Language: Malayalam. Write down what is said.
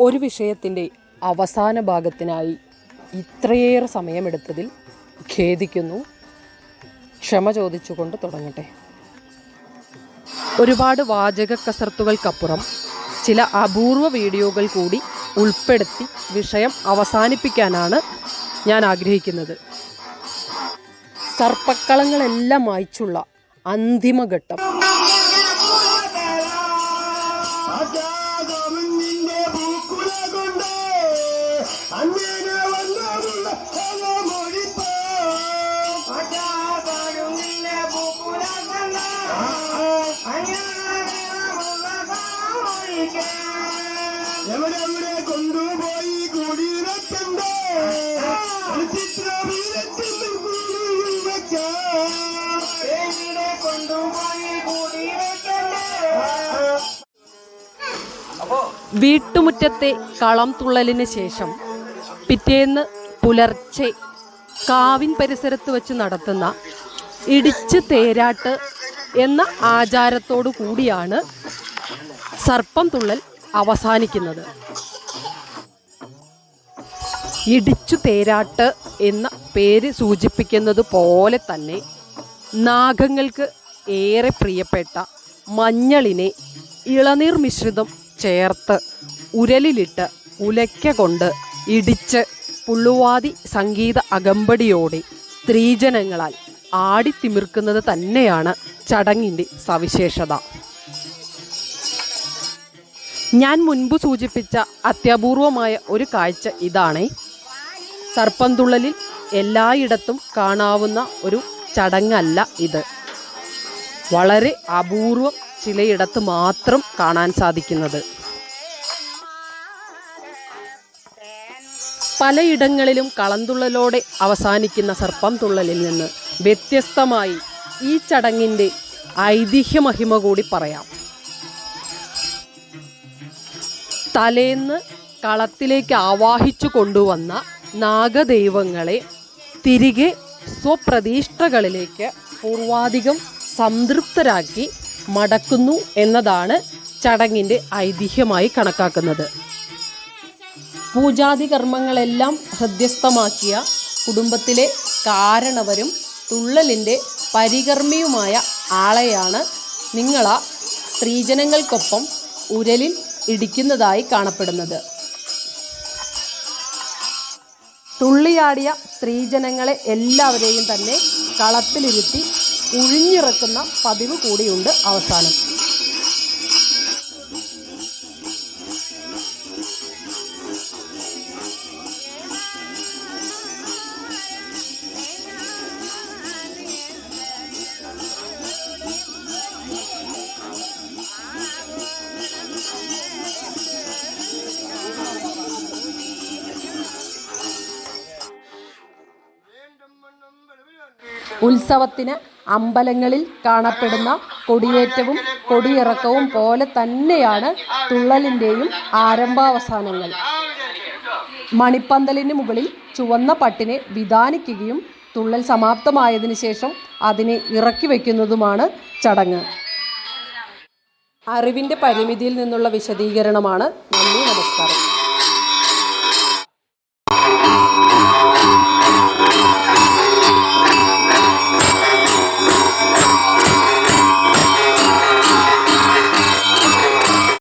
ഒരു വിഷയത്തിൻ്റെ അവസാന ഭാഗത്തിനായി ഇത്രയേറെ സമയമെടുത്തതിൽ ഖേദിക്കുന്നു. ക്ഷമ ചോദിച്ചുകൊണ്ട് തുടങ്ങട്ടെ. ഒരുപാട് വാചക കസർത്തുകൾക്കപ്പുറം ചില അപൂർവ വീഡിയോകൾ കൂടി ഉൾപ്പെടുത്തി വിഷയം അവസാനിപ്പിക്കാനാണ് ഞാൻ ആഗ്രഹിക്കുന്നത്. സർപ്പക്കളങ്ങളെല്ലാം മായ്ച്ചുള്ള അന്തിമഘട്ടം. കൊണ്ടുപോയി കൂടിയിരക്കണ്ടേ വീട്ടുമുറ്റത്തെ കളം തുള്ളലിന് ശേഷം പിറ്റേന്ന് പുലർച്ചെ കാവിൻ പരിസരത്ത് വെച്ച് നടത്തുന്ന ഇടിച്ച് തേരാട്ട് എന്ന ആചാരത്തോടു കൂടിയാണ് സർപ്പം തുള്ളൽ അവസാനിക്കുന്നത്. ഇടിച്ചു തേരാട്ട് എന്ന പേര് സൂചിപ്പിക്കുന്നത് പോലെ തന്നെ നാഗങ്ങൾക്ക് ഏറെ പ്രിയപ്പെട്ട മഞ്ഞളിനെ ഇളനീർ മിശ്രിതം ചേർത്ത് ഉരലിലിട്ട് ഉലയ്ക്ക കൊണ്ട് ഇടിച്ച് പുള്ളുവാതി സംഗീത അകമ്പടിയോടെ സ്ത്രീജനങ്ങളാൽ ആടിത്തിമിർക്കുന്നത് തന്നെയാണ് ചടങ്ങിൻ്റെ സവിശേഷത. ഞാൻ മുൻപ് സൂചിപ്പിച്ച അത്യപൂർവമായ ഒരു കാഴ്ച ഇതാണ്. സർപ്പം തുള്ളലിൽ എല്ലായിടത്തും കാണാവുന്ന ഒരു ചടങ്ങല്ല ഇത്. വളരെ അപൂർവം ചിലയിടത്ത് മാത്രം കാണാൻ സാധിക്കുന്നത്. പലയിടങ്ങളിലും കളംതുള്ളലോടെ അവസാനിക്കുന്ന സർപ്പം തുള്ളലിൽ നിന്ന് വ്യത്യസ്തമായി ഈ ചടങ്ങിൻ്റെ ഐതിഹ്യമഹിമ കൂടി പറയാം. തലേന്ന് കളത്തിലേക്ക് ആവാഹിച്ചു കൊണ്ടുവന്ന നാഗദൈവങ്ങളെ തിരികെ സ്വപ്രതിഷ്ഠകളിലേക്ക് പൂർവാധികം സംതൃപ്തരാക്കി മടക്കുന്നു എന്നതാണ് ചടങ്ങിൻ്റെ ഐതിഹ്യമായി കണക്കാക്കുന്നത്. പൂജാതി കർമ്മങ്ങളെല്ലാം ഹൃദ്യസ്ഥമാക്കിയ കുടുംബത്തിലെ കാരണവരും തുള്ളലിൻ്റെ പരികർമ്മിയുമായ ആളെയാണ് നിങ്ങള സ്ത്രീജനങ്ങൾക്കൊപ്പം ഉരലിൽ ഇടിക്കുന്നതായി കാണപ്പെടുന്നത്. തുള്ളിയാടിയ സ്ത്രീജനങ്ങളെ എല്ലാവരെയും തന്നെ കളത്തിലിരുത്തി ഉഴിഞ്ഞിറക്കുന്ന പതിവ് കൂടിയുണ്ട് അവസാനം. ഉത്സവത്തിന് അമ്പലങ്ങളിൽ കാണപ്പെടുന്ന കൊടിയേറ്റവും കൊടിയിറക്കവും പോലെ തന്നെയാണ് തുള്ളലിൻ്റെയും ആരംഭാവസാനങ്ങൾ. മണിപ്പന്തലിന് മുകളിൽ ചുവന്ന പട്ടിനെ വിധാനിക്കുകയും തുള്ളൽ സമാപ്തമായതിനു ശേഷം അതിനെ ഇറക്കി വയ്ക്കുന്നതുമാണ് ചടങ്ങ്. അറിവിൻ്റെ പരിമിതിയിൽ നിന്നുള്ള വിശദീകരണമാണ്. നന്ദി, നമസ്കാരം.